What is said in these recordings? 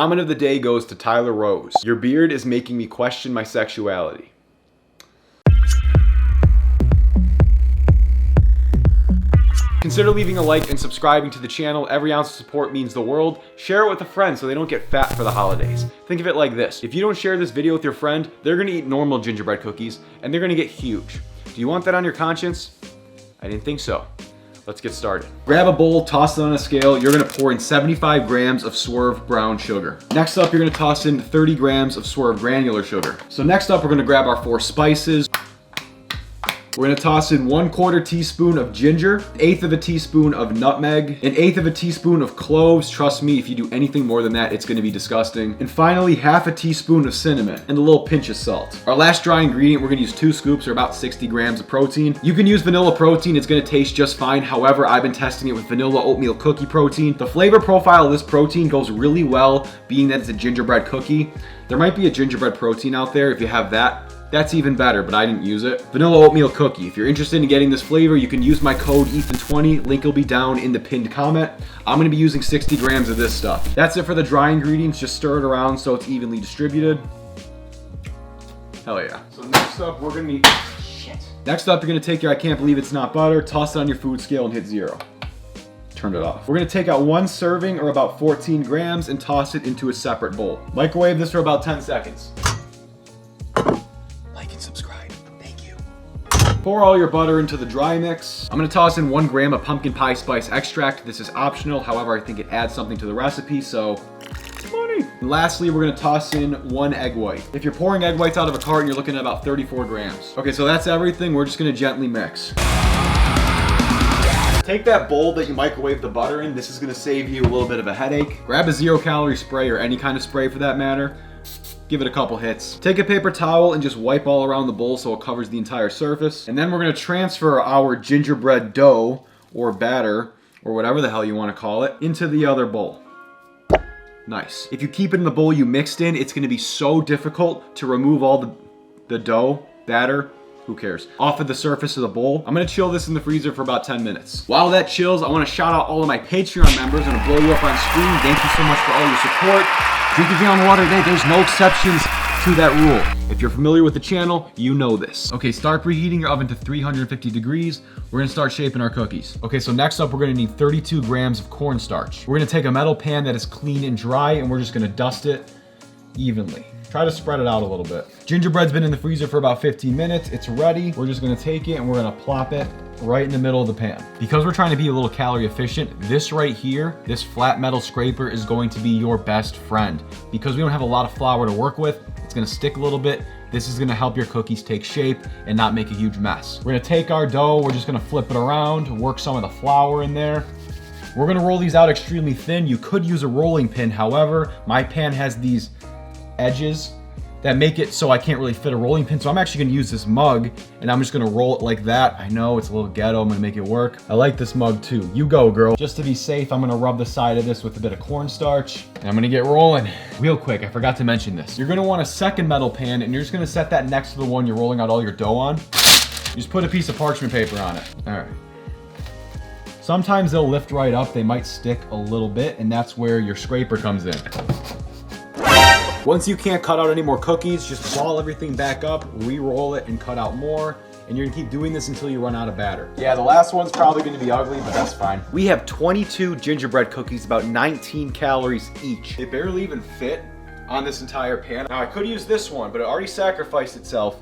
comment of the day goes to Tyler Rose. Your beard is making me question my sexuality. Consider leaving a like and subscribing to the channel. Every ounce of support means the world. Share it with a friend so they don't get fat for the holidays. Think of it like this. If you don't share this video with your friend, they're gonna eat normal gingerbread cookies and they're gonna get huge. Do you want that on your conscience? I didn't think so. Let's get started. Grab a bowl, toss it on a scale. You're gonna pour in 75 grams of Swerve brown sugar. Next up, you're gonna toss in 30 grams of Swerve granular sugar. So next up, we're gonna grab our 4 spices. We're gonna toss in 1/4 teaspoon of ginger, 1/8 of a teaspoon of nutmeg, 1/8 of a teaspoon of cloves. Trust me, if you do anything more than that, it's gonna be disgusting. And finally, 1/2 a teaspoon of cinnamon and a little pinch of salt. Our last dry ingredient, we're gonna use 2 scoops or about 60 grams of protein. You can use vanilla protein, it's gonna taste just fine. However, I've been testing it with vanilla oatmeal cookie protein. The flavor profile of this protein goes really well, being that it's a gingerbread cookie. There might be a gingerbread protein out there. If you have that, that's even better, but I didn't use it. Vanilla oatmeal cookie. If you're interested in getting this flavor, you can use my code Ethan20. Link will be down in the pinned comment. I'm gonna be using 60 grams of this stuff. That's it for the dry ingredients. Just stir it around so it's evenly distributed. Hell yeah. So next up, we're gonna need, Next up, you're gonna take your I can't believe it's not butter, toss it on your food scale and hit 0. Turn it off. We're gonna take out 1 serving or about 14 grams and toss it into a separate bowl. Microwave this for about 10 seconds. Pour all your butter into the dry mix. I'm gonna toss in 1 gram of pumpkin pie spice extract. This is optional, however, I think it adds something to the recipe, so money. And lastly, we're gonna toss in 1 egg white. If you're pouring egg whites out of a carton, you're looking at about 34 grams. Okay, so that's everything. We're just gonna gently mix. Take that bowl that you microwave the butter in. This is gonna save you a little bit of a headache. Grab a 0-calorie spray or any kind of spray for that matter. Give it a couple hits. Take a paper towel and just wipe all around the bowl so it covers the entire surface. And then we're gonna transfer our gingerbread dough or batter or whatever the hell you wanna call it into the other bowl. Nice. If you keep it in the bowl you mixed in, it's gonna be so difficult to remove all the dough, batter, who cares, off of the surface of the bowl. I'm gonna chill this in the freezer for about 10 minutes. While that chills, I wanna shout out all of my Patreon members. I'm gonna blow you up on screen. Thank you so much for all your support. Drink your gallon of water today. There's no exceptions to that rule. If you're familiar with the channel, you know this. Okay, start preheating your oven to 350 degrees. We're gonna start shaping our cookies. Okay, so next up, we're gonna need 32 grams of cornstarch. We're gonna take a metal pan that is clean and dry, and we're just gonna dust it evenly. Try to spread it out a little bit. Gingerbread's been in the freezer for about 15 minutes. It's ready. We're just gonna take it and we're gonna plop it right in the middle of the pan. Because we're trying to be a little calorie efficient, this right here, this flat metal scraper is going to be your best friend. Because we don't have a lot of flour to work with, it's gonna stick a little bit. This is gonna help your cookies take shape and not make a huge mess. We're gonna take our dough, we're just gonna flip it around, work some of the flour in there. We're gonna roll these out extremely thin. You could use a rolling pin, however, my pan has these edges that make it so I can't really fit a rolling pin. So I'm actually gonna use this mug and I'm just gonna roll it like that. I know it's a little ghetto, I'm gonna make it work. I like this mug too. You go, girl. Just to be safe, I'm gonna rub the side of this with a bit of cornstarch and I'm gonna get rolling. Real quick, I forgot to mention this. You're gonna want a second metal pan and you're just gonna set that next to the one you're rolling out all your dough on. You just put a piece of parchment paper on it. All right. Sometimes they'll lift right up. They might stick a little bit and that's where your scraper comes in. Once you can't cut out any more cookies, just ball everything back up, re-roll it, and cut out more. And you're gonna keep doing this until you run out of batter. Yeah, the last one's probably gonna be ugly, but that's fine. We have 22 gingerbread cookies, about 19 calories each. They barely even fit on this entire pan. Now, I could use this one, but it already sacrificed itself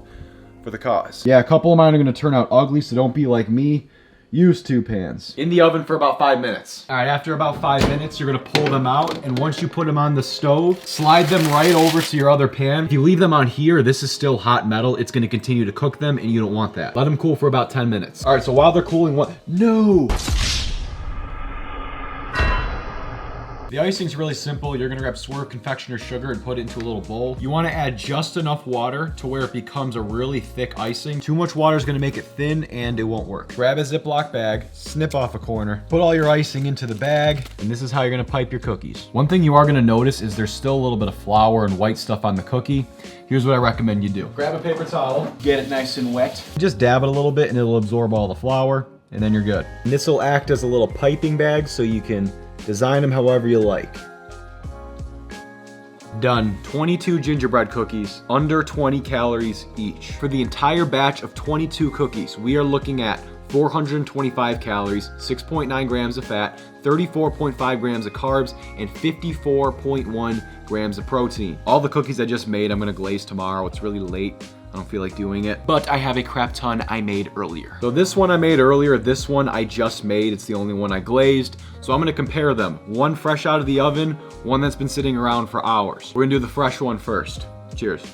for the cause. Yeah, a couple of mine are gonna turn out ugly, so don't be like me. Use 2 pans. In the oven for about 5 minutes. All right, after about 5 minutes, you're gonna pull them out, and once you put them on the stove, slide them right over to your other pan. If you leave them on here, this is still hot metal. It's gonna continue to cook them, and you don't want that. Let them cool for about 10 minutes. All right, so while they're cooling, no! The icing's really simple. You're gonna grab Swerve confectioner sugar and put it into a little bowl. You wanna add just enough water to where it becomes a really thick icing. Too much water is gonna make it thin and it won't work. Grab a Ziploc bag, snip off a corner, put all your icing into the bag, and this is how you're gonna pipe your cookies. One thing you are gonna notice is there's still a little bit of flour and white stuff on the cookie. Here's what I recommend you do. Grab a paper towel, get it nice and wet. Just dab it a little bit and it'll absorb all the flour, and then you're good. And this will act as a little piping bag so you can design them however you like. Done. 22 gingerbread cookies, under 20 calories each. For the entire batch of 22 cookies, we are looking at 425 calories, 6.9 grams of fat, 34.5 grams of carbs, and 54.1 grams of protein. All the cookies I just made, I'm gonna glaze tomorrow. It's really late. I don't feel like doing it, but I have a crap ton I made earlier. So this one I made earlier, this one I just made. It's the only one I glazed. So I'm gonna compare them. One fresh out of the oven, one that's been sitting around for hours. We're gonna do the fresh one first. Cheers.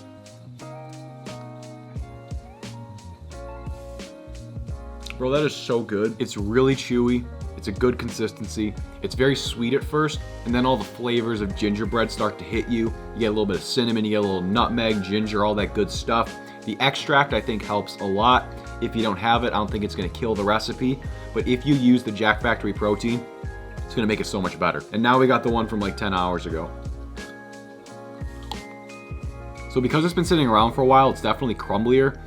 Bro, that is so good. It's really chewy. It's a good consistency. It's very sweet at first, and then all the flavors of gingerbread start to hit you. You get a little bit of cinnamon, you get a little nutmeg, ginger, all that good stuff. The extract, I think, helps a lot. If you don't have it, I don't think it's gonna kill the recipe, but if you use the Jack Factory protein, it's gonna make it so much better. And now we got the one from like 10 hours ago. So because it's been sitting around for a while, it's definitely crumblier.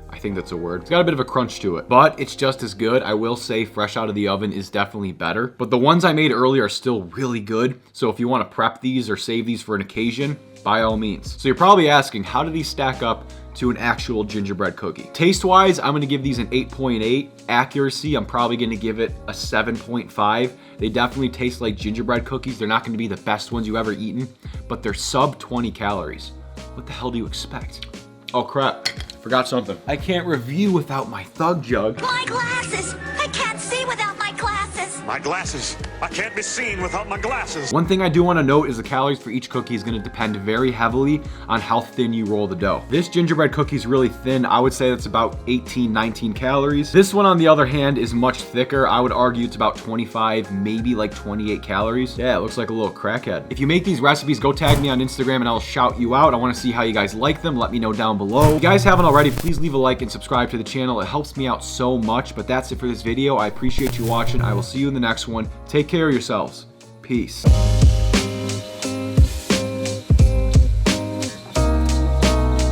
I think that's a word. It's got a bit of a crunch to it, but it's just as good. I will say fresh out of the oven is definitely better, but the ones I made earlier are still really good. So if you want to prep these or save these for an occasion, by all means. So you're probably asking, how do these stack up to an actual gingerbread cookie? Taste-wise, I'm gonna give these an 8.8. Accuracy, I'm probably gonna give it a 7.5. They definitely taste like gingerbread cookies. They're not gonna be the best ones you've ever eaten, but they're sub 20 calories. What the hell do you expect? Oh crap. Forgot something. I can't review without my Thug Jug. My glasses! I can't see without my glasses! My glasses! I can't be seen without my glasses! One thing I do want to note is the calories for each cookie is going to depend very heavily on how thin you roll the dough. This gingerbread cookie is really thin. I would say that's about 18, 19 calories. This one, on the other hand, is much thicker. I would argue it's about 25, maybe like 28 calories. Yeah, it looks like a little crackhead. If you make these recipes, go tag me on Instagram and I'll shout you out. I want to see how you guys like them. Let me know down below. If you guys haven't already, please leave a like and subscribe to the channel. It helps me out so much, but that's it for this video. I appreciate you watching. I will see you in the next one. Take care of yourselves. Peace.